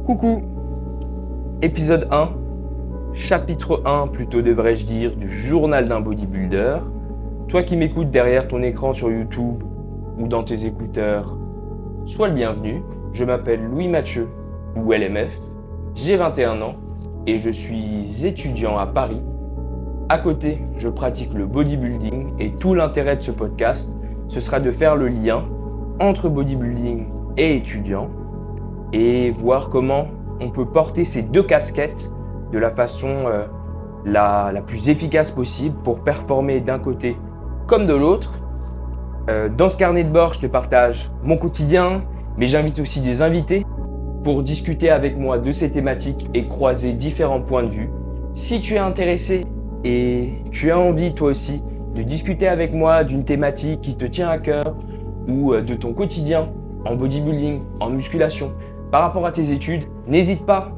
Coucou, épisode 1, chapitre 1 plutôt devrais-je dire, du journal d'un bodybuilder. Toi qui m'écoutes derrière ton écran sur YouTube ou dans tes écouteurs, sois le bienvenu. Je m'appelle Louis Mathieu ou LMF, j'ai 21 ans et je suis étudiant à Paris. À côté, je pratique le bodybuilding et tout l'intérêt de ce podcast, ce sera de faire le lien entre bodybuilding et étudiant et voir comment on peut porter ces deux casquettes de la façon la plus efficace possible pour performer d'un côté comme de l'autre. Dans ce carnet de bord, je te partage mon quotidien, mais j'invite aussi des invités pour discuter avec moi de ces thématiques et croiser différents points de vue. Si tu es intéressé et tu as envie toi aussi de discuter avec moi d'une thématique qui te tient à cœur ou de ton quotidien en bodybuilding, en musculation, par rapport à tes études, n'hésite pas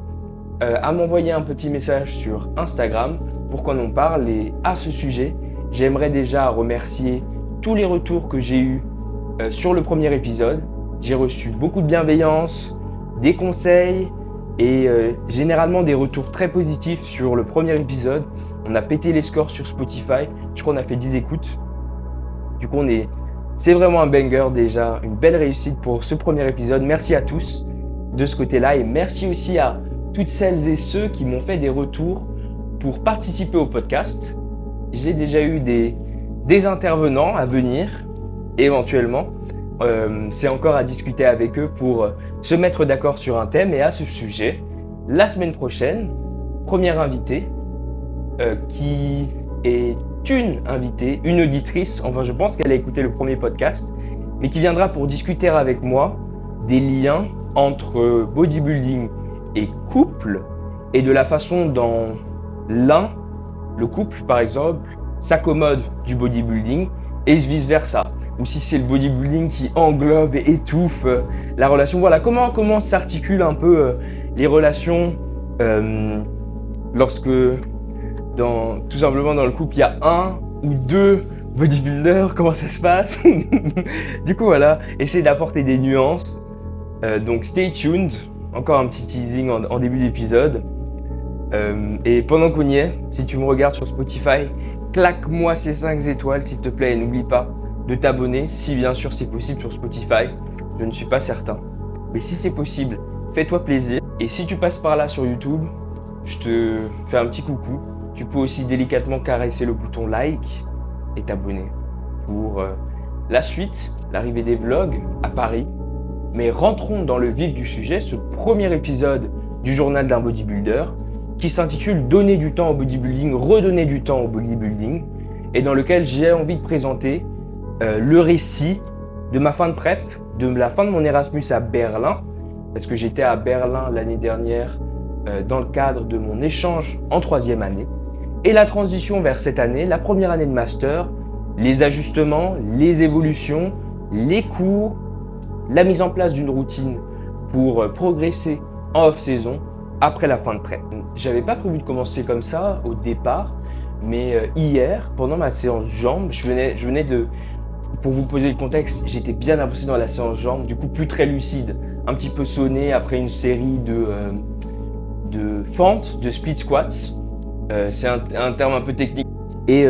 à m'envoyer un petit message sur Instagram pour qu'on en parle. Et à ce sujet, j'aimerais déjà remercier tous les retours que j'ai eus sur le premier épisode. J'ai reçu beaucoup de bienveillance, des conseils et généralement des retours très positifs sur le premier épisode. On a pété les scores sur Spotify, je crois qu'on a fait 10 écoutes. Du coup, c'est vraiment un banger déjà, une belle réussite pour ce premier épisode. Merci à tous de ce côté-là et merci aussi à toutes celles et ceux qui m'ont fait des retours pour participer au podcast. J'ai déjà eu des intervenants à venir éventuellement. C'est encore à discuter avec eux pour se mettre d'accord sur un thème. Et à ce sujet, la semaine prochaine, première invitée qui est une invitée, une auditrice, enfin je pense qu'elle a écouté le premier podcast, mais qui viendra pour discuter avec moi des liens entre bodybuilding et couple et de la façon dont le couple par exemple, s'accommode du bodybuilding et vice versa. Ou si c'est le bodybuilding qui englobe et étouffe la relation. Voilà, comment s'articulent un peu les relations lorsque tout simplement dans le couple il y a un ou deux bodybuilders, comment ça se passe. Du coup voilà, essayer d'apporter des nuances. Donc stay tuned, encore un petit teasing en début d'épisode. Et pendant qu'on y est, si tu me regardes sur Spotify, claque-moi ces 5 étoiles s'il te plaît et n'oublie pas de t'abonner si bien sûr c'est possible sur Spotify. Je ne suis pas certain, mais si c'est possible, fais-toi plaisir. Et si tu passes par là sur YouTube, je te fais un petit coucou. Tu peux aussi délicatement caresser le bouton like et t'abonner pour la suite, l'arrivée des vlogs à Paris. Mais rentrons dans le vif du sujet, ce premier épisode du journal d'un bodybuilder qui s'intitule « Donner du temps au bodybuilding, redonner du temps au bodybuilding » et dans lequel j'ai envie de présenter le récit de ma fin de prep, de la fin de mon Erasmus à Berlin, parce que j'étais à Berlin l'année dernière dans le cadre de mon échange en 3e année, et la transition vers cette année, la première année de master, les ajustements, les évolutions, les cours, la mise en place d'une routine pour progresser en off-saison après la fin de prep. J'avais pas prévu de commencer comme ça au départ, mais hier, pendant ma séance jambes, je venais de, pour vous poser le contexte, j'étais bien avancé dans la séance jambes, du coup plus très lucide, un petit peu sonné après une série de fentes, de split squats. C'est un terme un peu technique. Et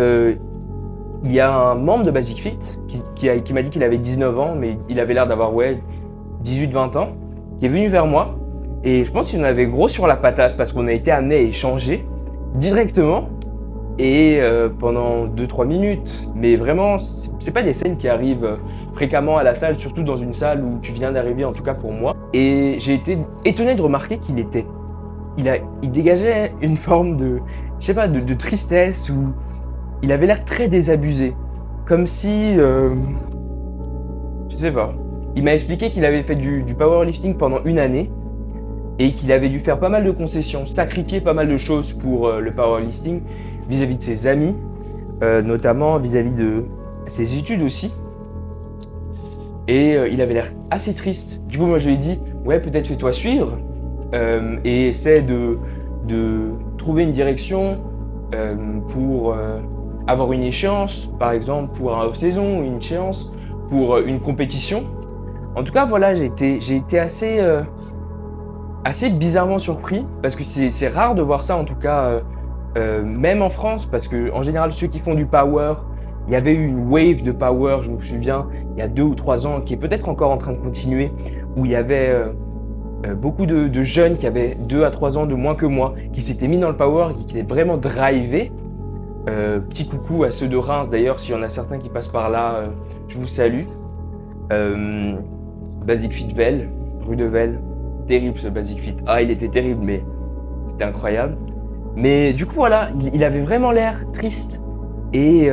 il y a un membre de Basic Fit qui m'a dit qu'il avait 19 ans, mais il avait l'air d'avoir 18-20 ans, qui est venu vers moi. Et je pense qu'il en avait gros sur la patate parce qu'on a été amené à échanger directement et pendant 2-3 minutes. Mais vraiment, c'est pas des scènes qui arrivent fréquemment à la salle, surtout dans une salle où tu viens d'arriver, en tout cas pour moi. Et j'ai été étonné de remarquer qu'il dégageait une forme de tristesse où il avait l'air très désabusé. Comme si, je sais pas. Il m'a expliqué qu'il avait fait du powerlifting pendant 1 année et qu'il avait dû faire pas mal de concessions, sacrifier pas mal de choses pour le powerlifting vis-à-vis de ses amis, notamment vis-à-vis de ses études aussi. Et il avait l'air assez triste. Du coup, moi, je lui ai dit, ouais, peut-être fais-toi suivre et essaie de trouver une direction pour avoir une échéance, par exemple pour un off-saison, une échéance pour une compétition. En tout cas, voilà, j'ai été assez assez bizarrement surpris parce que c'est rare de voir ça en tout cas, même en France parce qu'en général ceux qui font du power, il y avait eu une wave de power, je me souviens, il y a 2 ou 3 ans qui est peut-être encore en train de continuer où il y avait, beaucoup de jeunes qui avaient 2 à 3 ans de moins que moi, qui s'étaient mis dans le power et qui étaient vraiment drivés. Petit coucou à ceux de Reims d'ailleurs, s'il y en a certains qui passent par là, je vous salue. Hem, Basic Fit Vel, rue de Vel, terrible ce Basic Fit. Ah, il était terrible, mais c'était incroyable. Mais du coup, voilà, il avait vraiment l'air triste et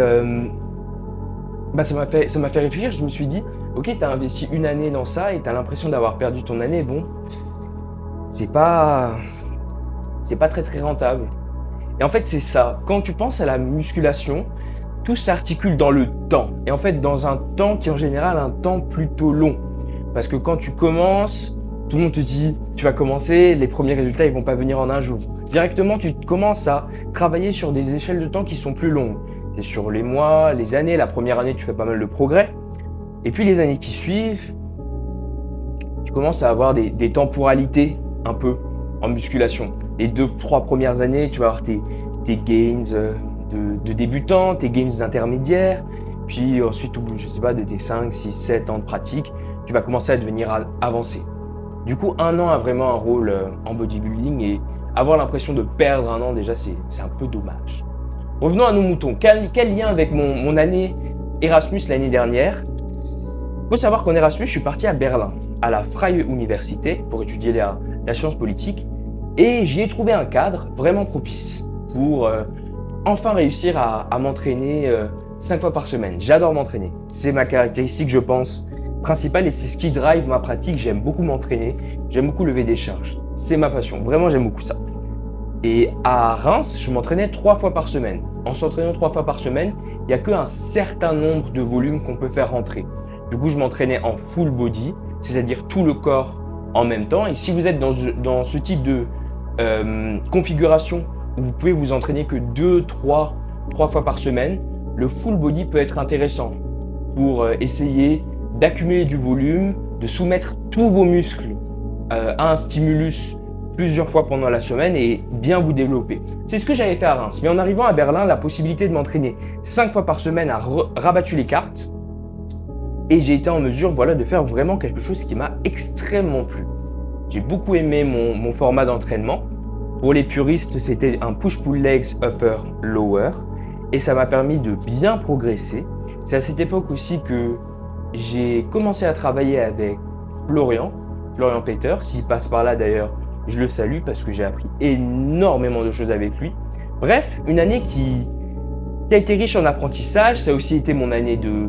bah, ça m'a fait réfléchir. Je me suis dit: «OK, tu as investi une année dans ça et tu as l'impression d'avoir perdu ton année. Bon, c'est pas c'est pas très, très rentable». Et en fait, c'est ça. Quand tu penses à la musculation, tout s'articule dans le temps. Et en fait, dans un temps qui est en général un temps plutôt long. Parce que quand tu commences, tout le monde te dit, tu vas commencer, les premiers résultats, ils vont pas venir en un jour. Directement, tu commences à travailler sur des échelles de temps qui sont plus longues. C'est sur les mois, les années. La première année, tu fais pas mal de progrès. Et puis les années qui suivent, tu commences à avoir des temporalités un peu en musculation. Les 2-3 premières années, tu vas avoir tes gains de débutant, tes gains d'intermédiaire, puis ensuite, au bout, je sais pas, de tes 5, 6, 7 ans de pratique, tu vas commencer à devenir avancé. Du coup, un an a vraiment un rôle en bodybuilding et avoir l'impression de perdre un an, déjà, c'est un peu dommage. Revenons à nos moutons. Quel lien avec mon année Erasmus l'année dernière? Il faut savoir qu'en Erasmus, je suis parti à Berlin, à la Freie Université, pour étudier la science politique. Et j'y ai trouvé un cadre vraiment propice pour enfin réussir à m'entraîner 5 fois par semaine. J'adore m'entraîner. C'est ma caractéristique, je pense, principale et c'est ce qui drive ma pratique. J'aime beaucoup m'entraîner, j'aime beaucoup lever des charges. C'est ma passion, vraiment j'aime beaucoup ça. Et à Reims, je m'entraînais 3 fois par semaine. En s'entraînant 3 fois par semaine, il n'y a qu'un certain nombre de volumes qu'on peut faire rentrer. Du coup, je m'entraînais en full body, c'est-à-dire tout le corps en même temps. Et si vous êtes dans ce type de configuration où vous pouvez vous entraîner que 3 fois par semaine, le full body peut être intéressant pour essayer d'accumuler du volume, de soumettre tous vos muscles à un stimulus plusieurs fois pendant la semaine et bien vous développer. C'est ce que j'avais fait à Reims. Mais en arrivant à Berlin, la possibilité de m'entraîner 5 fois par semaine a rabattu les cartes et j'ai été en mesure de faire vraiment quelque chose qui m'a extrêmement plu. J'ai beaucoup aimé mon format d'entraînement. Pour les puristes, c'était un push-pull legs upper lower et ça m'a permis de bien progresser. C'est à cette époque aussi que j'ai commencé à travailler avec Florian Peter. S'il passe par là d'ailleurs, je le salue parce que j'ai appris énormément de choses avec lui. Bref, une année qui a été riche en apprentissage. Ça a aussi été mon année de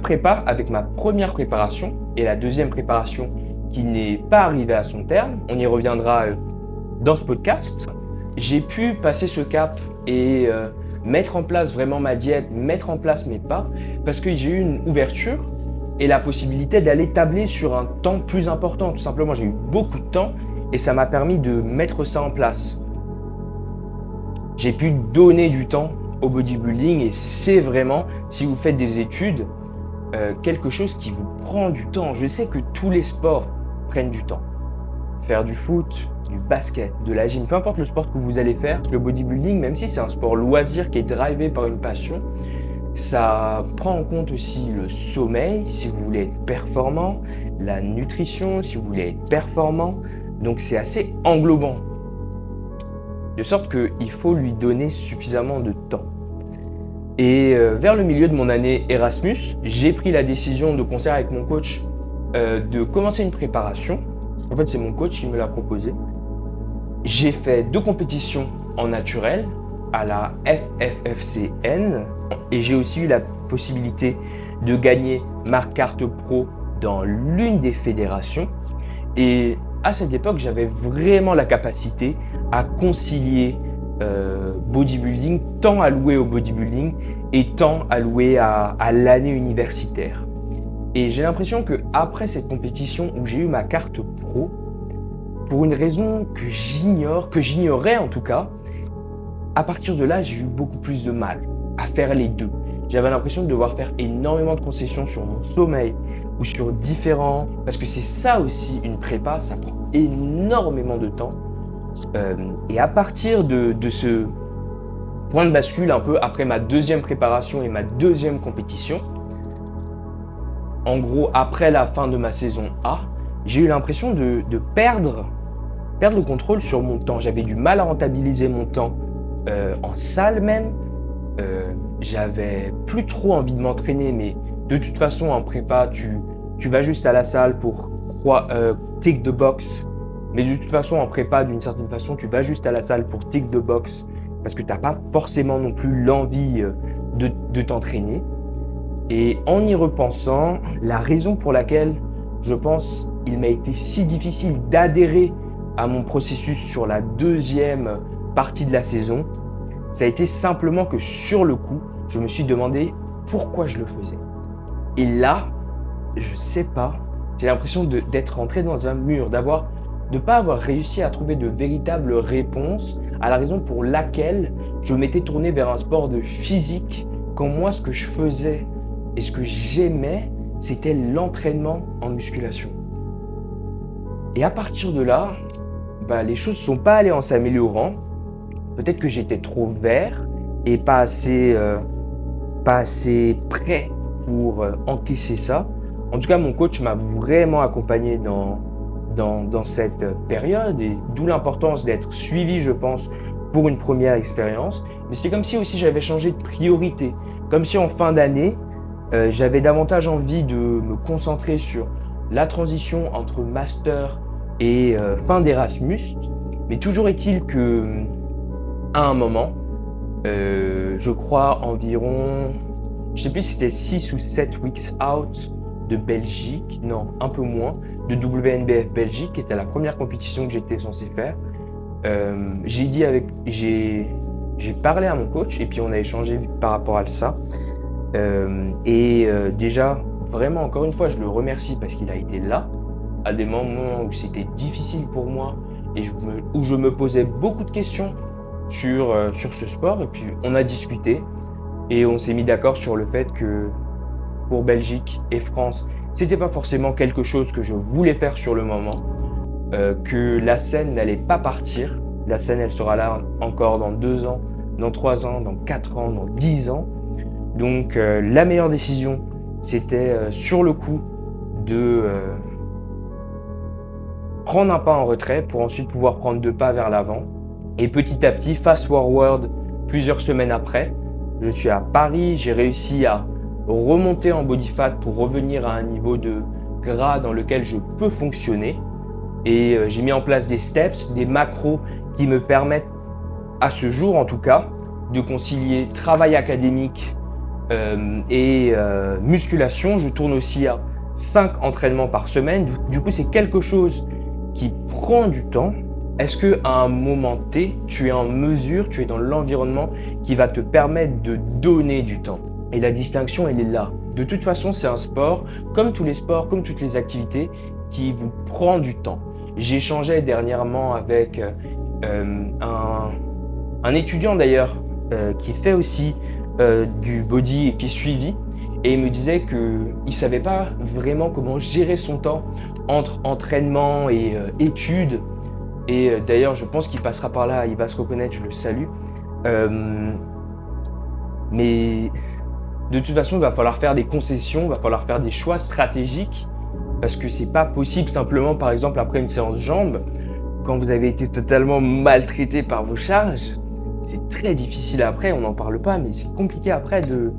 prépa avec ma première préparation et la deuxième préparation qui n'est pas arrivée à son terme. On y reviendra dans ce podcast. J'ai pu passer ce cap et mettre en place vraiment ma diète, mettre en place mes pas parce que j'ai eu une ouverture et la possibilité d'aller tabler sur un temps plus important. Tout simplement, j'ai eu beaucoup de temps et ça m'a permis de mettre ça en place. J'ai pu donner du temps au bodybuilding et c'est vraiment, si vous faites des études, quelque chose qui vous prend du temps. Je sais que tous les sports prennent du temps. Faire du foot, du basket, de la gym, peu importe le sport que vous allez faire, le bodybuilding, même si c'est un sport loisir qui est drivé par une passion, ça prend en compte aussi le sommeil, si vous voulez être performant, la nutrition, si vous voulez être performant. Donc c'est assez englobant. De sorte qu'il faut lui donner suffisamment de temps. Et vers le milieu de mon année Erasmus, j'ai pris la décision de concert avec mon coach de commencer une préparation. En fait, c'est mon coach qui me l'a proposé. J'ai fait 2 compétitions en naturel à la FFFCN et j'ai aussi eu la possibilité de gagner ma carte pro dans l'une des fédérations. Et à cette époque, j'avais vraiment la capacité à concilier bodybuilding, temps alloué au bodybuilding et temps alloué à l'année universitaire. Et j'ai l'impression qu'après cette compétition où j'ai eu ma carte pro, pour une raison que j'ignorais en tout cas, à partir de là, j'ai eu beaucoup plus de mal à faire les deux. J'avais l'impression de devoir faire énormément de concessions sur mon sommeil ou sur différents... Parce que c'est ça aussi, une prépa, ça prend énormément de temps. Et à partir de ce point de bascule, un peu après ma deuxième préparation et ma deuxième compétition, en gros après la fin de ma saison A, j'ai eu l'impression de perdre le contrôle sur mon temps. J'avais du mal à rentabiliser mon temps en salle même. J'avais plus trop envie de m'entraîner, mais de toute façon en prépa, tu vas juste à la salle pour tick the box. Mais de toute façon en prépa, d'une certaine façon, tu vas juste à la salle pour tick the box parce que tu n'as pas forcément non plus l'envie de t'entraîner. Et en y repensant, la raison pour laquelle je pense il m'a été si difficile d'adhérer à mon processus sur la deuxième partie de la saison, ça a été simplement que sur le coup, je me suis demandé pourquoi je le faisais. Et là, je sais pas, j'ai l'impression d'être rentré dans un mur, de ne pas avoir réussi à trouver de véritables réponses à la raison pour laquelle je m'étais tourné vers un sport de physique quand moi, ce que je faisais et ce que j'aimais, c'était l'entraînement en musculation. Et à partir de là, les choses ne sont pas allées en s'améliorant. Peut-être que j'étais trop vert et pas assez prêt pour encaisser ça. En tout cas, mon coach m'a vraiment accompagné dans cette période et d'où l'importance d'être suivi, je pense, pour une première expérience. Mais c'était comme si aussi j'avais changé de priorité. Comme si en fin d'année, j'avais davantage envie de me concentrer sur la transition entre master et fin d'Erasmus. Mais toujours est-il que à un moment, je crois environ, je sais plus si c'était 6 ou 7 weeks out de Belgique, non, un peu moins, de WNBF Belgique, qui était la première compétition que j'étais censé faire. J'ai parlé à mon coach et puis on a échangé par rapport à ça. Déjà, vraiment, encore une fois, je le remercie parce qu'il a été là à des moments où c'était difficile pour moi et où je me posais beaucoup de questions sur ce sport. Et puis, on a discuté et on s'est mis d'accord sur le fait que pour Belgique et France, c'était pas forcément quelque chose que je voulais faire sur le moment, que la scène n'allait pas partir. La scène, elle sera là encore dans 2 ans, dans 3 ans, dans 4 ans, dans 10 ans. Donc la meilleure décision, c'était sur le coup de prendre un pas en retrait pour ensuite pouvoir prendre 2 pas vers l'avant. Et petit à petit, fast forward, plusieurs semaines après, je suis à Paris, j'ai réussi à remonter en body fat pour revenir à un niveau de gras dans lequel je peux fonctionner. Et j'ai mis en place des steps, des macros qui me permettent, à ce jour en tout cas, de concilier travail académique et musculation. Je tourne aussi à 5 entraînements par semaine. Du coup, c'est quelque chose qui prend du temps. Est-ce qu'à un moment T, tu es en mesure, tu es dans l'environnement qui va te permettre de donner du temps? Et la distinction, elle est là. De toute façon, c'est un sport, comme tous les sports, comme toutes les activités, qui vous prend du temps. J'échangeais dernièrement avec un étudiant d'ailleurs qui fait aussi du body et qui est suivi. Et il me disait qu'il ne savait pas vraiment comment gérer son temps entre entraînement et études. Et d'ailleurs, je pense qu'il passera par là, il va se reconnaître, je le salue. Mais de toute façon, il va falloir faire des concessions, il va falloir faire des choix stratégiques parce que c'est pas possible simplement, par exemple, après une séance jambes, quand vous avez été totalement maltraité par vos charges, c'est très difficile après, on n'en parle pas, mais c'est compliqué après de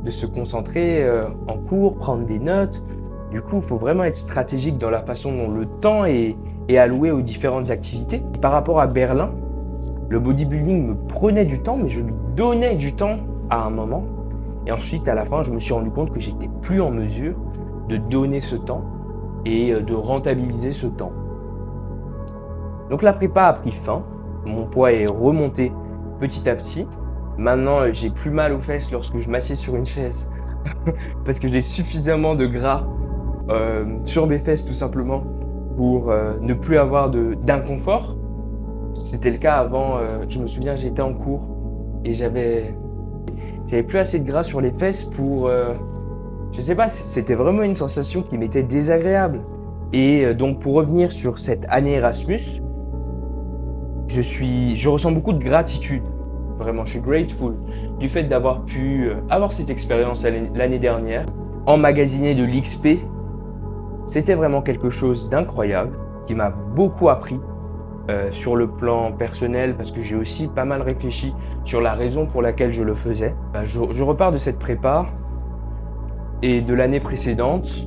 se concentrer en cours, prendre des notes. Du coup, il faut vraiment être stratégique dans la façon dont le temps est alloué aux différentes activités. Et par rapport à Berlin, le bodybuilding me prenait du temps, mais je lui donnais du temps à un moment. Et ensuite, à la fin, je me suis rendu compte que j'étais plus en mesure de donner ce temps et de rentabiliser ce temps. Donc la prépa a pris fin, mon poids est remonté petit à petit. Maintenant, j'ai plus mal aux fesses lorsque je m'assieds sur une chaise parce que j'ai suffisamment de gras sur mes fesses tout simplement pour ne plus avoir d'inconfort. C'était le cas avant, je me souviens, j'étais en cours et j'avais plus assez de gras sur les fesses pour, je sais pas, c'était vraiment une sensation qui m'était désagréable. Et donc pour revenir sur cette année Erasmus, je ressens beaucoup de gratitude. Vraiment, je suis grateful du fait d'avoir pu avoir cette expérience l'année dernière. Emmagasiner de l'XP, c'était vraiment quelque chose d'incroyable qui m'a beaucoup appris sur le plan personnel parce que j'ai aussi pas mal réfléchi sur la raison pour laquelle je le faisais. Je repars de cette prépa et de l'année précédente.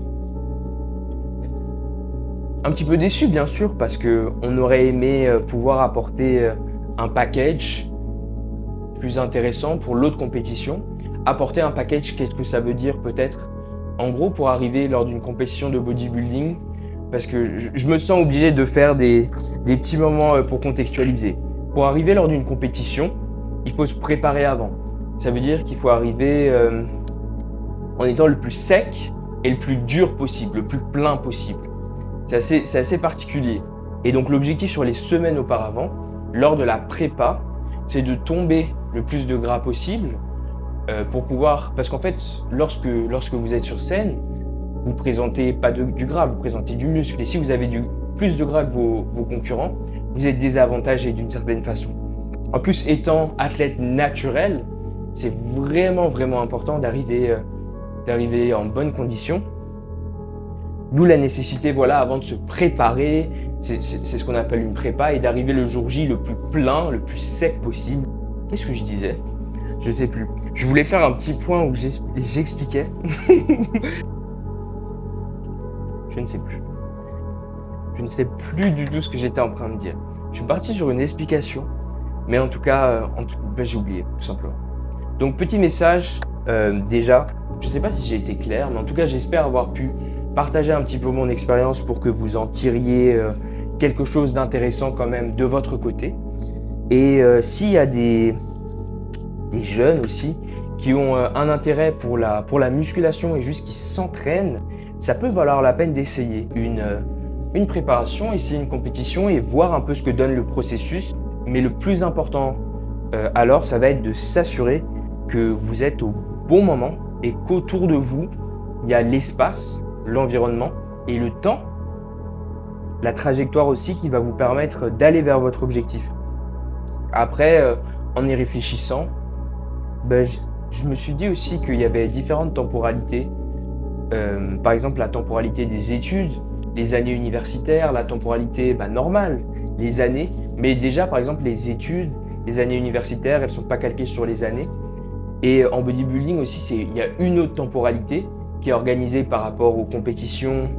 Un petit peu déçu bien sûr parce qu'on aurait aimé pouvoir apporter un package plus intéressant pour l'autre compétition. Apporter un package, qu'est-ce que ça veut dire peut-être? En gros, pour arriver lors d'une compétition de bodybuilding, parce que je me sens obligé de faire des petits moments pour contextualiser. Pour arriver lors d'une compétition, il faut se préparer avant. Ça veut dire qu'il faut arriver en étant le plus sec et le plus dur possible, le plus plein possible. C'est assez particulier. Et donc l'objectif sur les semaines auparavant, lors de la prépa, c'est de tomber le plus de gras possible pour pouvoir... Parce qu'en fait, lorsque vous êtes sur scène, vous ne présentez pas du gras, vous présentez du muscle. Et si vous avez plus de gras que vos concurrents, vous êtes désavantagé d'une certaine façon. En plus, étant athlète naturel, c'est vraiment, vraiment important d'arriver en bonne condition. D'où la nécessité, voilà, avant de se préparer, c'est ce qu'on appelle une prépa, et d'arriver le jour J le plus plein, le plus sec possible. Qu'est-ce que je disais? Je sais plus. Je voulais faire un petit point où j'expliquais. Je ne sais plus. Je ne sais plus du tout ce que j'étais en train de dire. Je suis parti sur une explication, mais en tout cas, j'ai oublié, tout simplement. Donc, petit message, déjà, je ne sais pas si j'ai été clair, mais en tout cas, j'espère avoir pu partager un petit peu mon expérience pour que vous en tiriez quelque chose d'intéressant quand même de votre côté. Et s'il y a des jeunes aussi qui ont un intérêt pour la musculation et juste qui s'entraînent, ça peut valoir la peine d'essayer une préparation, essayer une compétition et voir un peu ce que donne le processus. Mais le plus important alors, ça va être de s'assurer que vous êtes au bon moment et qu'autour de vous, il y a l'espace, l'environnement et le temps, la trajectoire aussi qui va vous permettre d'aller vers votre objectif. Après, en y réfléchissant, je me suis dit aussi qu'il y avait différentes temporalités. Par exemple, la temporalité des études, les années universitaires, la temporalité normale, les années. Mais déjà, par exemple, les études, les années universitaires, elles ne sont pas calquées sur les années. Et en bodybuilding aussi, il y a une autre temporalité qui est organisée par rapport aux compétitions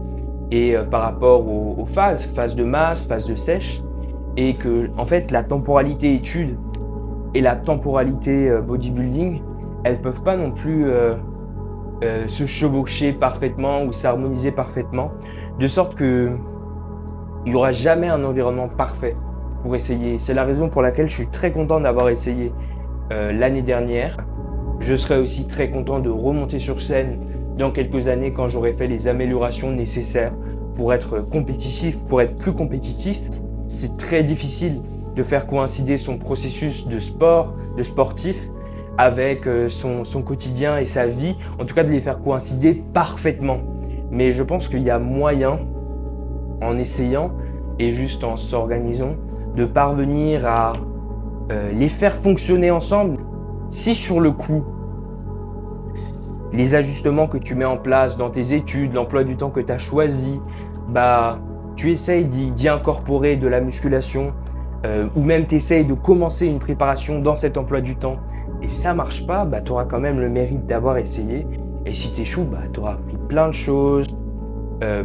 et par rapport aux phases de masse, phases de sèche. Et que, en fait, la temporalité études et la temporalité bodybuilding, elles ne peuvent pas non plus se chevaucher parfaitement ou s'harmoniser parfaitement, de sorte qu'il n'y aura jamais un environnement parfait pour essayer. C'est la raison pour laquelle je suis très content d'avoir essayé l'année dernière. Je serai aussi très content de remonter sur scène dans quelques années quand j'aurai fait les améliorations nécessaires pour être compétitif, pour être plus compétitif. C'est très difficile de faire coïncider son processus de sport, de sportif, avec son quotidien et sa vie, en tout cas de les faire coïncider parfaitement. Mais je pense qu'il y a moyen, en essayant et juste en s'organisant, de parvenir à les faire fonctionner ensemble. Si sur le coup, les ajustements que tu mets en place dans tes études, l'emploi du temps que tu as choisi, tu essayes d'y incorporer de la musculation ou même tu essayes de commencer une préparation dans cet emploi du temps et ça ne marche pas, tu auras quand même le mérite d'avoir essayé. Et si tu échoues, tu auras appris plein de choses.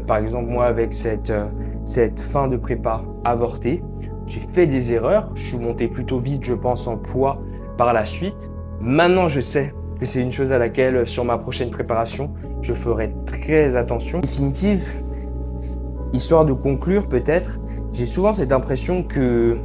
Par exemple, moi, avec cette fin de prépa avortée, j'ai fait des erreurs. Je suis monté plutôt vite, je pense, en poids par la suite. Maintenant, je sais que c'est une chose à laquelle, sur ma prochaine préparation, je ferai très attention. En définitive, histoire de conclure peut-être, j'ai souvent cette impression que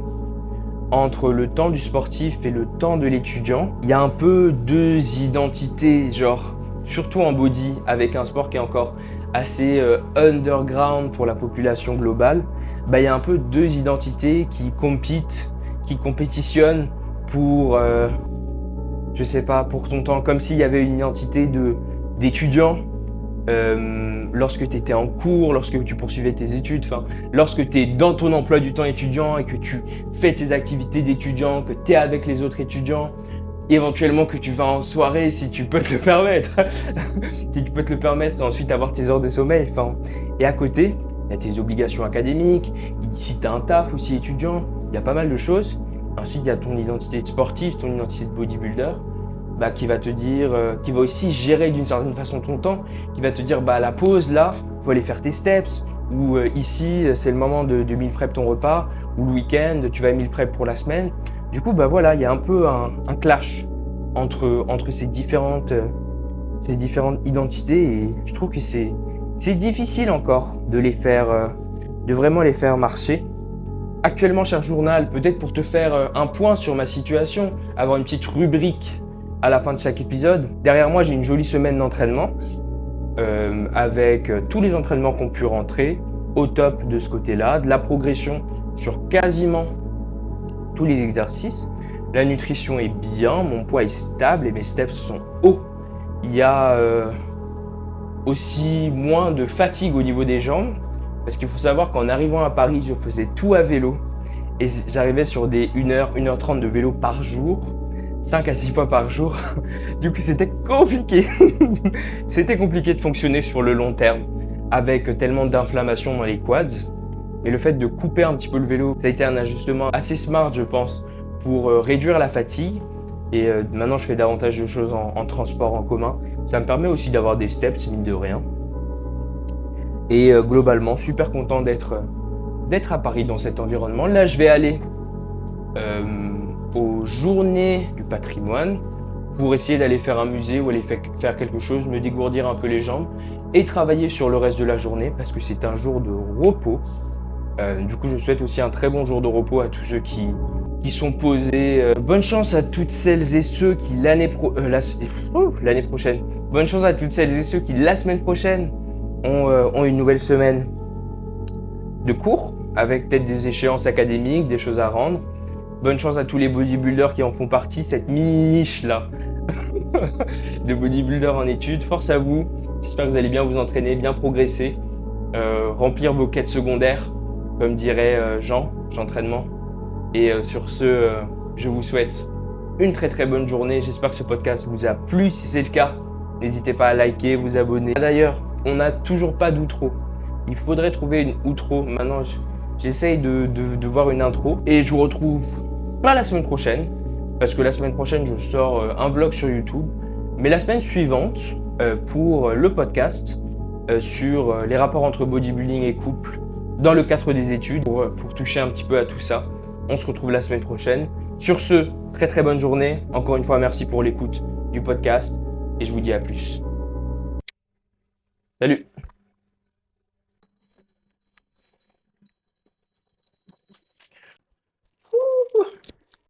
entre le temps du sportif et le temps de l'étudiant, il y a un peu deux identités, genre surtout en body, avec un sport qui est encore assez underground pour la population globale, il y a un peu deux identités qui compétitionnent pour, je sais pas, pour ton temps, comme s'il y avait une identité d'étudiant lorsque tu étais en cours, lorsque tu poursuivais tes études, enfin, lorsque tu es dans ton emploi du temps étudiant et que tu fais tes activités d'étudiant, que tu es avec les autres étudiants, éventuellement que tu vas en soirée si tu peux te le permettre, si tu peux te le permettre, et ensuite avoir tes heures de sommeil. Enfin, et à côté, il y a tes obligations académiques, si tu as un taf aussi étudiant, il y a pas mal de choses. Ensuite, il y a ton identité de sportif, ton identité de bodybuilder, qui va te dire, qui va aussi gérer d'une certaine façon ton temps, qui va te dire à la pause, là, il faut aller faire tes steps, ou ici, c'est le moment de meal prep ton repas, ou le week-end, tu vas meal prep pour la semaine. Du coup, voilà, il y a un peu un clash entre ces différentes identités et je trouve que c'est difficile encore de vraiment les faire marcher. Actuellement, cher journal, peut-être pour te faire un point sur ma situation, avoir une petite rubrique à la fin de chaque épisode. Derrière moi, j'ai une jolie semaine d'entraînement avec tous les entraînements qui ont pu rentrer au top de ce côté-là, de la progression sur quasiment tous les exercices. La nutrition est bien, mon poids est stable et mes steps sont hauts. Il y a aussi moins de fatigue au niveau des jambes parce qu'il faut savoir qu'en arrivant à Paris, je faisais tout à vélo et j'arrivais sur des 1h, 1h30 de vélo par jour, 5 à 6 fois par jour. Du coup, c'était compliqué. C'était compliqué de fonctionner sur le long terme avec tellement d'inflammation dans les quads. Mais le fait de couper un petit peu le vélo, ça a été un ajustement assez smart, je pense, pour réduire la fatigue. Et maintenant, je fais davantage de choses en transport en commun. Ça me permet aussi d'avoir des steps, mine de rien. Et globalement, super content d'être à Paris dans cet environnement. Là, je vais aller aux Journées du patrimoine pour essayer d'aller faire un musée ou aller faire quelque chose, me dégourdir un peu les jambes et travailler sur le reste de la journée parce que c'est un jour de repos. Du coup, je souhaite aussi un très bon jour de repos à tous ceux qui sont posés. Bonne chance à toutes celles et ceux qui l'année prochaine. Bonne chance à toutes celles et ceux qui la semaine prochaine ont une nouvelle semaine de cours avec peut-être des échéances académiques, des choses à rendre. Bonne chance à tous les bodybuilders qui en font partie, cette mini-niche là de bodybuilders en études. Force à vous. J'espère que vous allez bien vous entraîner, bien progresser, remplir vos quêtes secondaires, comme dirait Jean Entraînement. Et sur ce, je vous souhaite une très très bonne journée. J'espère que ce podcast vous a plu. Si c'est le cas, n'hésitez pas à liker, vous abonner. D'ailleurs, on n'a toujours pas d'outro. Il faudrait trouver une outro. Maintenant, j'essaye de voir une intro. Et je vous retrouve pas la semaine prochaine, parce que la semaine prochaine, je sors un vlog sur YouTube. Mais la semaine suivante, pour le podcast, sur les rapports entre bodybuilding et couple, dans le cadre des études, pour toucher un petit peu à tout ça. On se retrouve la semaine prochaine. Sur ce, très très bonne journée. Encore une fois, merci pour l'écoute du podcast et je vous dis à plus. Salut!